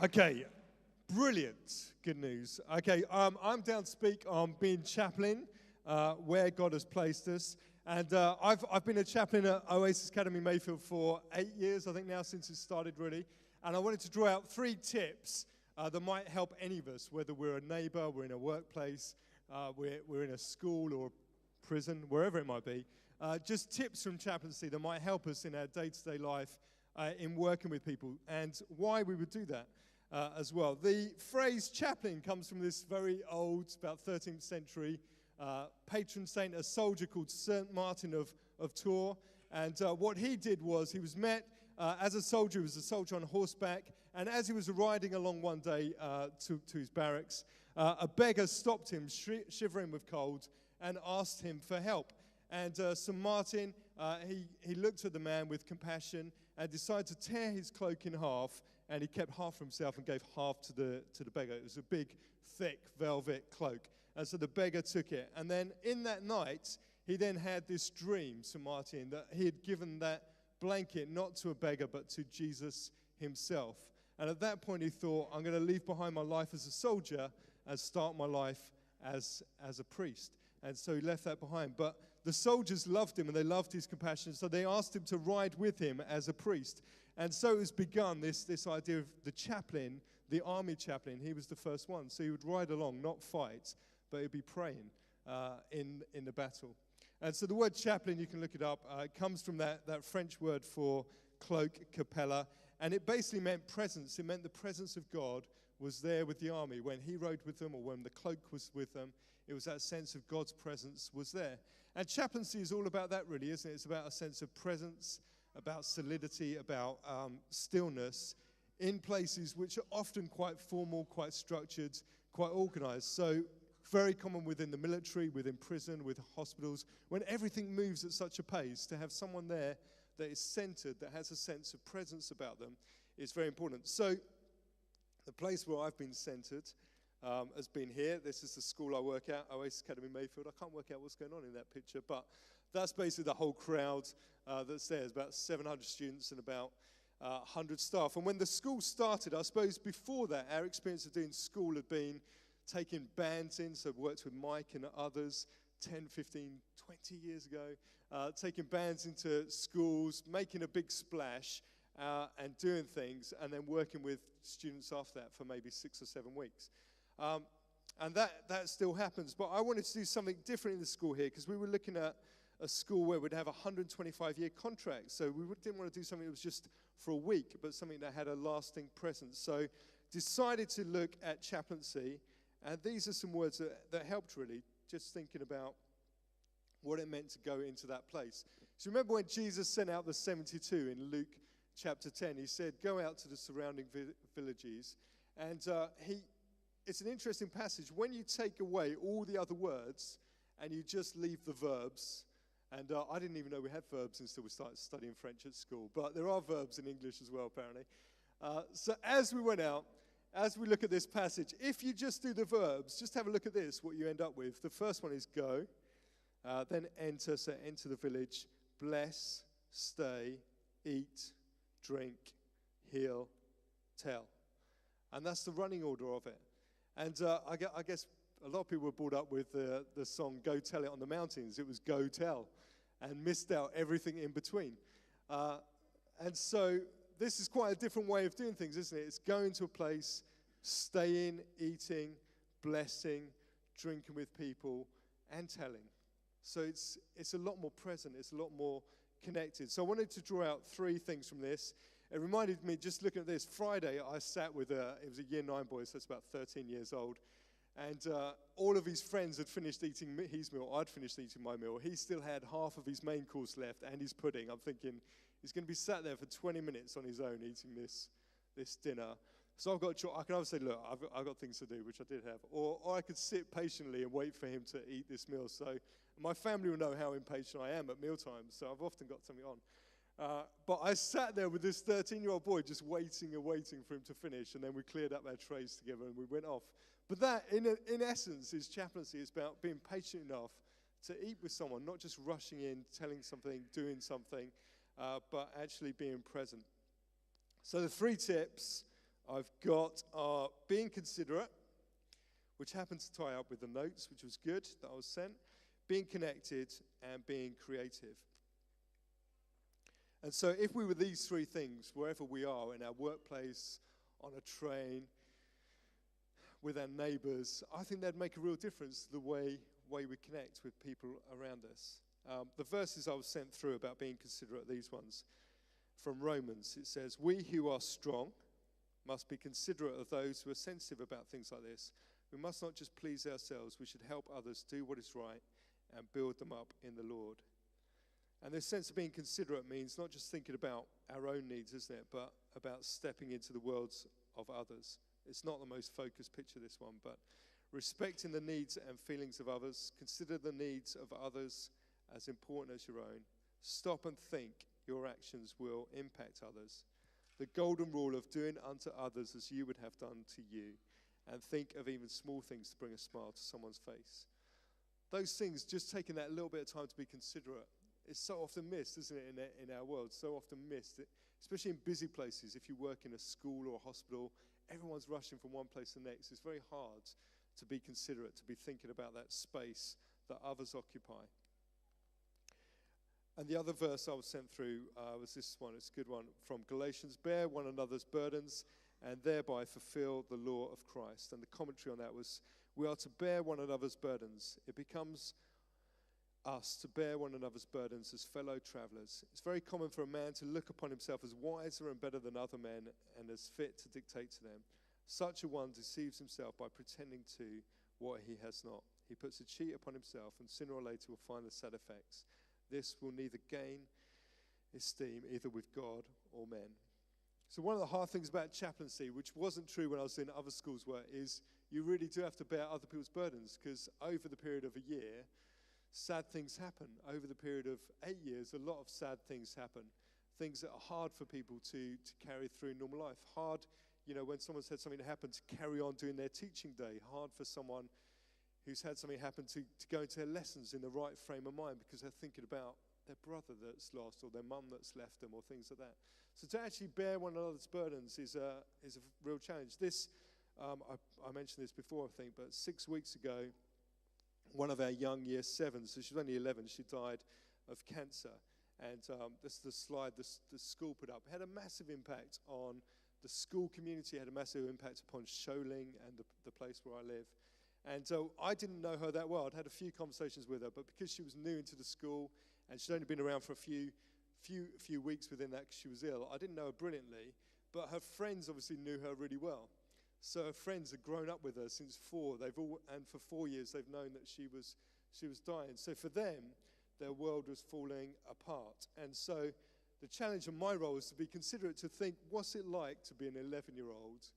Okay, brilliant. Good news. Okay, I'm down to speak on being chaplain, where God has placed us. And I've been a chaplain at Oasis Academy Mayfield for 8 years, I think now, since it started, really. And I wanted to draw out 3 tips that might help any of us, whether we're a neighbor, we're in a workplace, we're in a school or prison, wherever it might be. Just tips from chaplaincy that might help us in our day-to-day life in working with people, and why we would do that as well. The phrase chaplain comes from this very old, about 13th century patron saint, a soldier called Saint Martin of Tours. And what he did was he was met as a soldier. He was a soldier on horseback, and as he was riding along one day to his barracks, a beggar stopped him, shivering with cold, and asked him for help. And St. Martin, he looked at the man with compassion and decided to tear his cloak in half, and he kept half for himself and gave half to the beggar. It was a big, thick velvet cloak. And so the beggar took it. And then in that night, he then had this dream, St. Martin, that he had given that blanket not to a beggar but to Jesus himself. And at that point he thought, I'm going to leave behind my life as a soldier and start my life as a priest. And so he left that behind. But the soldiers loved him and they loved his compassion, so they asked him to ride with him as a priest. And so it was begun, this idea of the chaplain, the army chaplain. He was the first one. So he would ride along, not fight, but he'd be praying in the battle. And so the word chaplain, you can look it up, it comes from that French word for cloak, capella, and it basically meant presence. It meant the presence of God was there with the army. When he rode with them or when the cloak was with them, it was that sense of God's presence was there. And chaplaincy is all about that, really, isn't it? It's about a sense of presence, about solidity, about stillness in places which are often quite formal, quite structured, quite organized. So very common within the military, within prison, with hospitals, when everything moves at such a pace, to have someone there that is centered, that has a sense of presence about them, is very important. So the place where I've been centered has been here. This is the school I work at, Oasis Academy Mayfield. I can't work out what's going on in that picture, but that's basically the whole crowd that's there. There's about 700 students and about 100 staff. And when the school started, I suppose before that, our experience of doing school had been taking bands in, so I've worked with Mike and others 10, 15, 20 years ago, taking bands into schools, making a big splash, and doing things, and then working with students after that for maybe 6 or 7 weeks. And that still happens. But I wanted to do something different in the school here, because we were looking at a school where we'd have a 125-year contract. So we didn't want to do something that was just for a week, but something that had a lasting presence. So decided to look at chaplaincy. And these are some words that helped, really, just thinking about what it meant to go into that place. So remember when Jesus sent out the 72 in Luke chapter 10, he said, go out to the surrounding villages. And it's an interesting passage. When you take away all the other words and you just leave the verbs, and I didn't even know we had verbs until we started studying French at school, but there are verbs in English as well, apparently. So as we went out, as we look at this passage, if you just do the verbs, just have a look at this, what you end up with. The first one is go, then enter, so enter the village, bless, stay, eat, drink, heal, tell. And that's the running order of it. And I guess a lot of people were brought up with the song Go Tell It on the Mountains. It was go tell, and missed out everything in between. And so this is quite a different way of doing things, isn't it? It's going to a place, staying, eating, blessing, drinking with people, and telling. So it's a lot more present. It's a lot more connected. So I wanted to draw out 3 things from this. It reminded me, just looking at this, Friday I sat with it was a year 9 boy, so it's about 13 years old. And all of his friends had finished eating his meal. I'd finished eating my meal. He still had half of his main course left and his pudding. I'm thinking, he's going to be sat there for 20 minutes on his own eating this dinner. So I can either say, look, I've got things to do, which I did have, or I could sit patiently and wait for him to eat this meal. So my family will know how impatient I am at mealtimes, so I've often got something on. But I sat there with this 13-year-old boy just waiting and waiting for him to finish, and then we cleared up our trays together and we went off. But that, in essence, is chaplaincy. It's about being patient enough to eat with someone, not just rushing in, telling something, doing something, but actually being present. So the 3 tips I've got being considerate, which happened to tie up with the notes, which was good that I was sent, being connected, and being creative. And so if we were these three things, wherever we are, in our workplace, on a train, with our neighbours, I think that'd make a real difference to the way we connect with people around us. The verses I was sent through about being considerate, these ones, from Romans, it says, "We who are strong must be considerate of those who are sensitive about things like this. We must not just please ourselves, we should help others do what is right and build them up in the Lord." And this sense of being considerate means not just thinking about our own needs, isn't it, but about stepping into the worlds of others. It's not the most focused picture, this one, but respecting the needs and feelings of others, consider the needs of others as important as your own. Stop and think your actions will impact others. The golden rule of doing unto others as you would have done to you, and think of even small things to bring a smile to someone's face. Those things, just taking that little bit of time to be considerate, is so often missed, isn't it, in our world? So often missed, especially in busy places. If you work in a school or a hospital, everyone's rushing from one place to the next. It's very hard to be considerate, to be thinking about that space that others occupy. And the other verse I was sent through was this one. It's a good one, from Galatians. "Bear one another's burdens and thereby fulfill the law of Christ." And the commentary on that was, we are to bear one another's burdens. It becomes us to bear one another's burdens as fellow travelers. It's very common for a man to look upon himself as wiser and better than other men and as fit to dictate to them. Such a one deceives himself by pretending to what he has not. He puts a cheat upon himself and sooner or later will find the sad effects. This will neither gain esteem either with God or men. So one of the hard things about chaplaincy, which wasn't true when I was in other schools, is you really do have to bear other people's burdens, because over the period of a year, sad things happen. Over the period of 8 years, a lot of sad things happen. Things that are hard for people to carry through normal life. Hard, when someone's had something happen, to carry on doing their teaching day. Hard for someone who's had something happen to go into their lessons in the right frame of mind because they're thinking about their brother that's lost or their mum that's left them or things like that. So to actually bear one another's burdens is a real challenge. This, I mentioned this before, I think, but 6 weeks ago, one of our young year sevens, so she was only 11, she died of cancer. And this is the slide the school put up. It had a massive impact on the school community, had a massive impact upon Sholing and the place where I live. And I didn't know her that well. I'd had a few conversations with her, but because she was new into the school and she'd only been around for a few weeks within that because she was ill, I didn't know her brilliantly, but her friends obviously knew her really well. So her friends had grown up with her since 4. And for 4 years they've known that she was dying. So for them, their world was falling apart. And so the challenge of my role is to be considerate, to think, what's it like to be an 11-year-old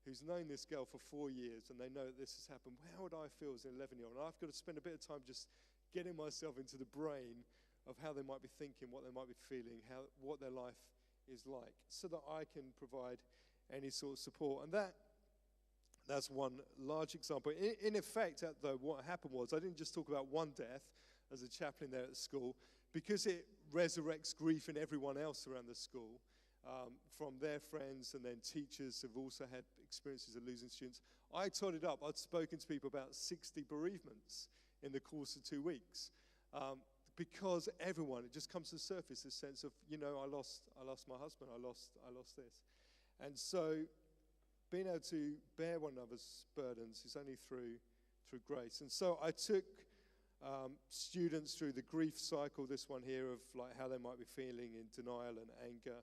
who's known this girl for 4 years and they know that this has happened? How would I feel as an 11-year-old? And I've got to spend a bit of time just getting myself into the brain of how they might be thinking, what they might be feeling, what their life is like, so that I can provide any sort of support. And that's one large example. In effect, though, what happened was I didn't just talk about one death as a chaplain there at the school, because it resurrects grief in everyone else around the school, from their friends, and then teachers have also had experiences of losing students. I totted up. I'd spoken to people about 60 bereavements in the course of 2 weeks, because everyone, it just comes to the surface, this sense of, I lost my husband, I lost this. And so being able to bear one another's burdens is only through grace. And so I took students through the grief cycle, this one here, of like how they might be feeling in denial and anger,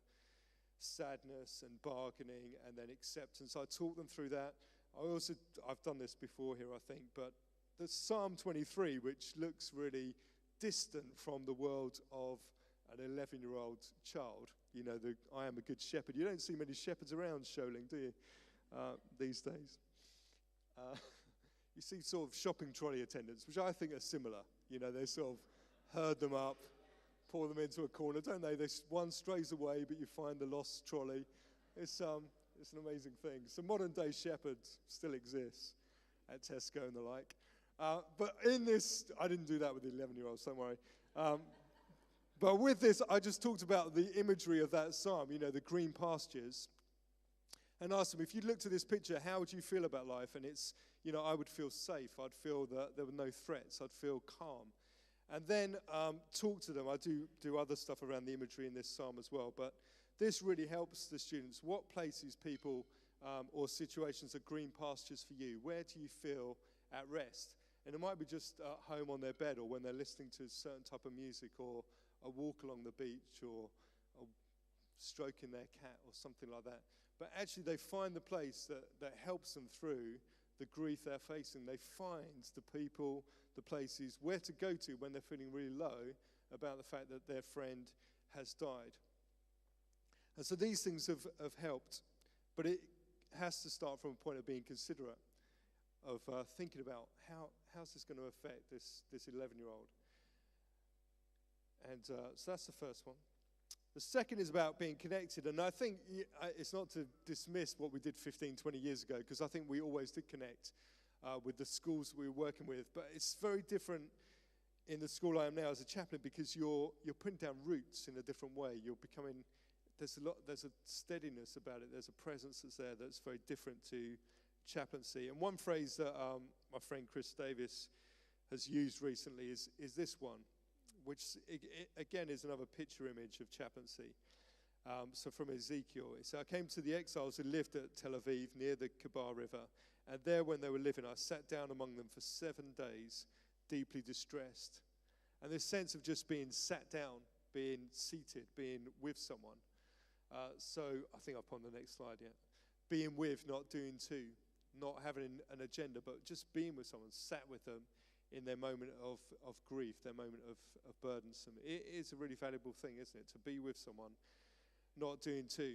sadness and bargaining, and then acceptance. I taught them through that. I've done this before here, I think, but there's Psalm 23, which looks really distant from the world of an 11-year-old child. I am a good shepherd. You don't see many shepherds around Sholing, do you, these days? You see sort of shopping trolley attendants, which I think are similar. They sort of herd them up, pour them into a corner, don't they? One strays away, but you find the lost trolley. It's an amazing thing. So modern-day shepherds still exist at Tesco and the like. But in this, I didn't do that with the 11-year-olds, don't worry. But with this, I just talked about the imagery of that psalm, the green pastures. and asked them, if you looked at this picture, how would you feel about life? And it's, I would feel safe. I'd feel that there were no threats. I'd feel calm. And then talk to them. I do other stuff around the imagery in this psalm as well. But this really helps the students. What places, people, or situations are green pastures for you? Where do you feel at rest? And it might be just at home on their bed, or when they're listening to a certain type of music, or a walk along the beach, or stroking their cat, or something like that. But actually they find the place that helps them through the grief they're facing. They find the people, the places, where to go to when they're feeling really low about the fact that their friend has died. And so these things have helped, but it has to start from a point of being considerate, of thinking about how's this going to affect this 11-year-old. And so that's the first one. The second is about being connected. And I think it's not to dismiss what we did 15, 20 years ago, because I think we always did connect with the schools we were working with. But it's very different in the school I am now as a chaplain, because you're putting down roots in a different way. You're becoming, there's a steadiness about it. There's a presence that's there that's very different to chaplaincy. And one phrase that my friend Chris Davis has used recently is this one, which again is another picture image of chaplaincy. So from Ezekiel, it said, I came to the exiles who lived at Tel Aviv near the Kabar River, and there when they were living, I sat down among them for 7 days, deeply distressed. And this sense of just being sat down, being seated, being with someone. So I think I'll put on the next slide, yeah. Being with, not doing to, not having an agenda, but just being with someone, sat with them in their moment of grief, their moment of burdensome. It is a really valuable thing, isn't it, to be with someone, not doing to.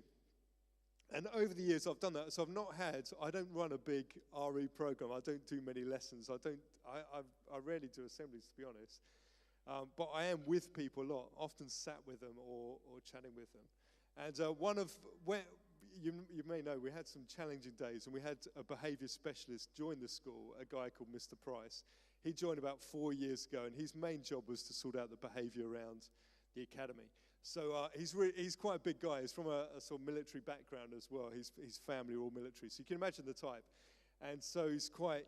And over the years I've done that, so I don't run a big RE program, I don't do many lessons, I rarely do assemblies, to be honest. But I am with people a lot, often sat with them or chatting with them. And you may know, we had some challenging days, and we had a behaviour specialist join the school, a guy called Mr. Price. He joined about 4 years ago, and his main job was to sort out the behaviour around the academy. So he's quite a big guy. He's from a sort of military background as well. His family are all military, so you can imagine the type. And so he's quite,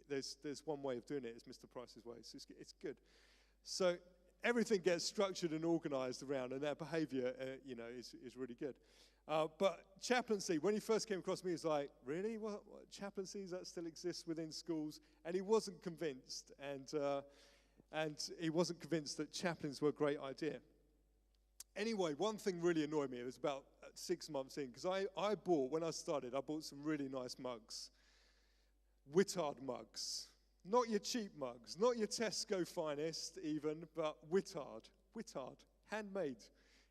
there's one way of doing it. It's Mr. Price's way. So it's good. So everything gets structured and organised around, and that behaviour, is really good. But chaplaincy, when he first came across me, he was like, really? What chaplaincy, that still exists within schools? And he wasn't convinced, and he wasn't convinced that chaplains were a great idea. Anyway, one thing really annoyed me. It was about 6 months in, because when I started, I bought some really nice mugs. Wittard mugs. Not your cheap mugs, not your Tesco finest even, but Wittard, handmade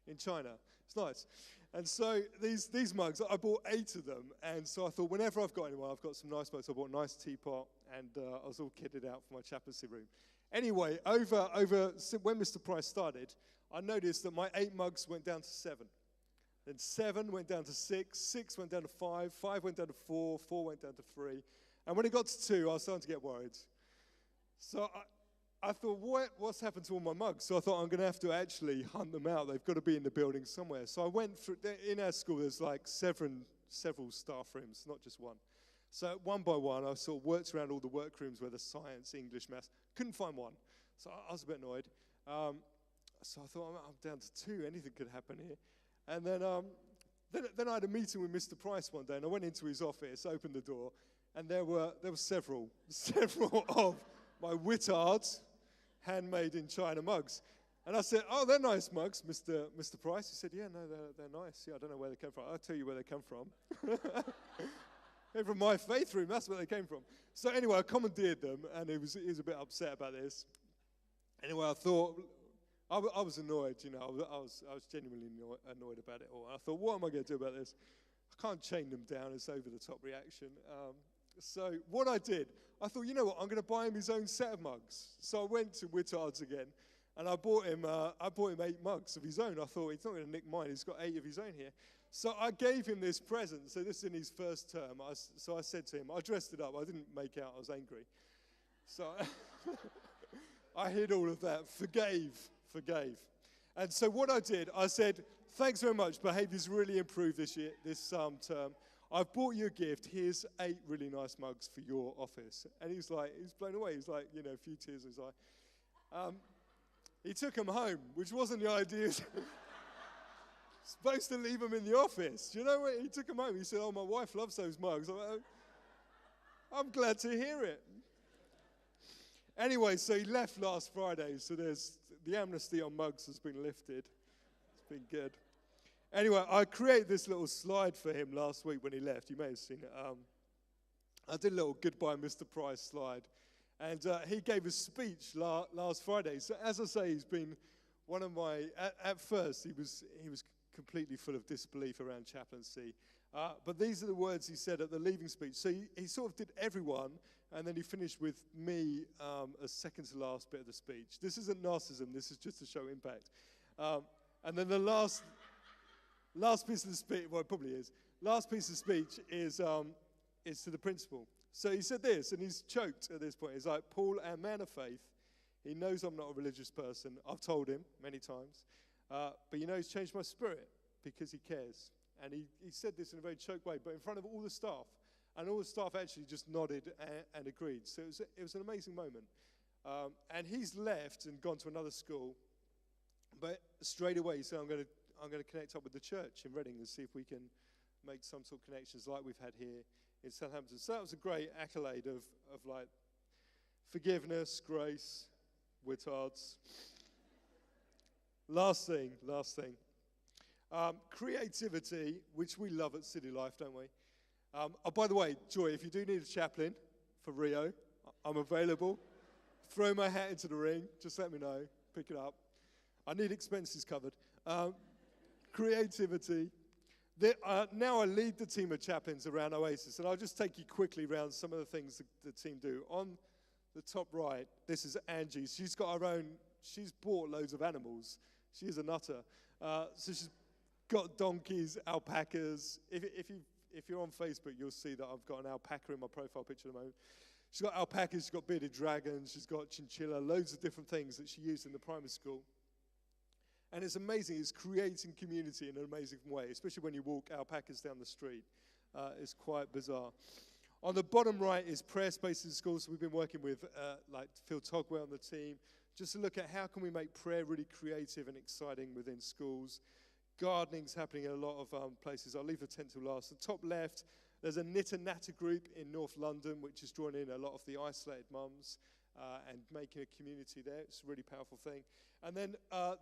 in China. It's nice. And so these mugs, I bought 8 of them, and so I thought whenever I've got anyone, I've got some nice mugs. I bought a nice teapot, and I was all kitted out for my chaplaincy room. Anyway, when Mr. Price started, I noticed that my 8 mugs went down to 7. Then 7 went down to 6, 6 went down to 5, 5 went down to 4, 4 went down to 3. And when it got to 2, I was starting to get worried. So I thought, what's happened to all my mugs? So I thought, I'm going to have to actually hunt them out. They've got to be in the building somewhere. So I went through, in our school, there's like several staff rooms, not just one. So one by one, I sort of worked around all the workrooms where the science, English, maths, couldn't find one. So I was a bit annoyed. So I thought, I'm down to 2, anything could happen here. And then I had a meeting with Mr. Price one day, and I went into his office, opened the door, and there were several of my Wittards handmade in China mugs. And I said, oh, they're nice mugs, Mr. Price. He said, yeah, no, they're nice. Yeah, I don't know where they came from. I'll tell you where they come from. They're from my faith room, that's where they came from. So anyway, I commandeered them, and he was a bit upset about this. Anyway, I thought, I was annoyed, I was genuinely annoyed about it all. I thought, what am I going to do about this? I can't chain them down, it's over-the-top reaction. So what I did, I thought, you know what, I'm going to buy him his own set of mugs. So I went to Wittard's again, and I bought him 8 mugs of his own. I thought, he's not going to nick mine, he's got 8 of his own here. So I gave him this present. So this is in his first term. So I said to him, I dressed it up. I didn't make out I was angry. So I hid all of that, forgave. And so what I did, I said, Thanks very much. Behaviour's really improved this term. I've bought you a gift. Here's 8 really nice mugs for your office. And he's blown away. He's like, a few tears in his eye. He took them home, which wasn't the idea. Supposed to leave them in the office. Do you know what? He took them home. He said, my wife loves those mugs. I'm glad to hear it. Anyway, so he left last Friday. So the amnesty on mugs has been lifted. It's been good. Anyway, I created this little slide for him last week when he left. You may have seen it. I did a little goodbye Mr. Price slide. And he gave a speech last Friday. So as I say, he's been one of my, at first he was completely full of disbelief around chaplaincy. But these are the words he said at the leaving speech. So he sort of did everyone, and then he finished with me as second to last bit of the speech. This isn't narcissism, this is just to show impact. And then the last piece of the speech, well, it probably is. Last piece of the speech is to the principal. So he said this, and he's choked at this point. He's like, Paul, our man of faith, he knows I'm not a religious person. I've told him many times. But he's changed my spirit because he cares. And he said this in a very choked way, but in front of all the staff. And all the staff actually just nodded and agreed. So it was an amazing moment. And he's left and gone to another school. But straight away he said, I'm going to connect up with the church in Reading and see if we can make some sort of connections like we've had here in Southampton. So that was a great accolade of like forgiveness, grace, witards. Last thing. Creativity, which we love at City Life, don't we? By the way, Joy, if you do need a chaplain for Rio, I'm available. Throw my hat into the ring. Just let me know. Pick it up. I need expenses covered. Creativity. Now I lead the team of chaplains around Oasis, and I'll just take you quickly around some of the things the team do. On the top right, this is Angie. She's got her own, she's bought loads of animals. She is a nutter. So she's got donkeys, alpacas. If you're on Facebook, you'll see that I've got an alpaca in my profile picture at the moment. She's got alpacas, she's got bearded dragons, she's got chinchilla, loads of different things that she used in the primary school. And it's amazing, it's creating community in an amazing way, especially when you walk alpacas down the street. It's quite bizarre. On the bottom right is prayer spaces in schools. So we've been working with like Phil Togwell on the team, just to look at how can we make prayer really creative and exciting within schools. Gardening's happening in a lot of places. I'll leave the tent till last. The top left, there's a knit and natter group in North London, which is drawing in a lot of the isolated mums and making a community there. It's a really powerful thing. And then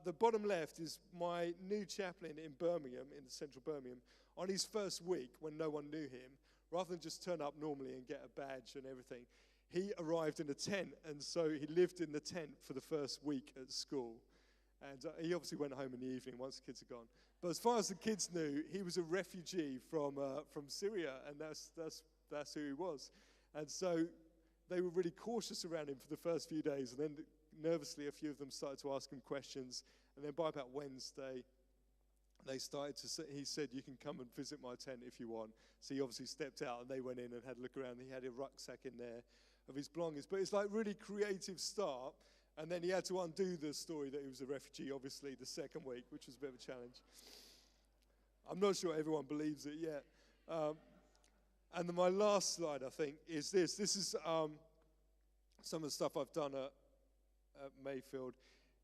the bottom left is my new chaplain in Birmingham, in central Birmingham, on his first week when no one knew him. Rather than just turn up normally and get a badge and everything, he arrived in a tent, and so he lived in the tent for the first week at school. And he obviously went home in the evening once the kids had gone. But as far as the kids knew, he was a refugee from Syria, and that's who he was. And so they were really cautious around him for the first few days, and then nervously a few of them started to ask him questions. And then by about Wednesday, they started to say, he said, you can come and visit my tent if you want. So he obviously stepped out, and they went in and had a look around. He had a rucksack in there of his belongings. But it's like really creative start. And then he had to undo the story that he was a refugee, obviously, the second week, which was a bit of a challenge. I'm not sure everyone believes it yet. And then my last slide, I think, is this. This is some of the stuff I've done at Mayfield.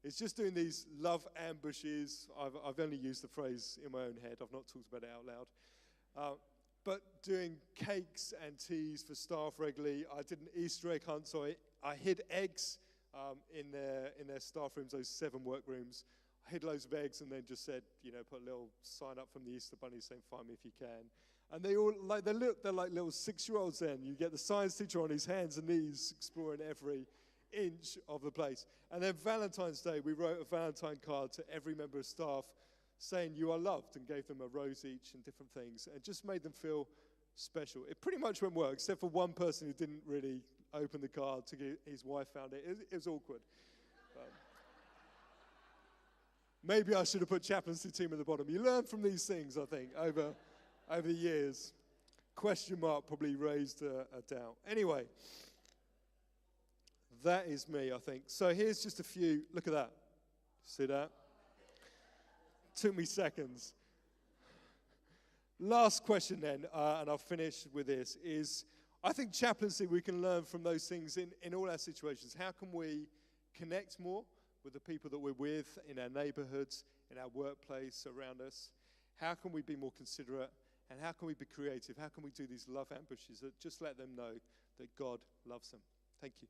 It's just doing these love ambushes. I've only used the phrase in my own head. I've not talked about it out loud. But doing cakes and teas for staff regularly. I did an Easter egg hunt, so I hid eggs in their staff rooms, those 7 work rooms. I hid loads of eggs and then just said, put a little sign up from the Easter Bunny saying, find me if you can. And they all, they're like little 6-year-olds then. You get the science teacher on his hands and knees exploring every inch of the place. And then Valentine's Day, we wrote a Valentine card to every member of staff saying you are loved, and gave them a rose each and different things. And it just made them feel special. It pretty much went well, except for one person who didn't really open the card. His wife found it. It was awkward. Maybe I should have put chaplaincy team at the bottom. You learn from these things, I think, over the years. Question mark probably raised a doubt. Anyway, that is me, I think. So here's just a few. Look at that. See that? Took me seconds. Last question then, and I'll finish with this, is I think chaplaincy, we can learn from those things in all our situations. How can we connect more with the people that we're with in our neighborhoods, in our workplace, around us? How can we be more considerate? And how can we be creative? How can we do these love ambushes that just let them know that God loves them? Thank you.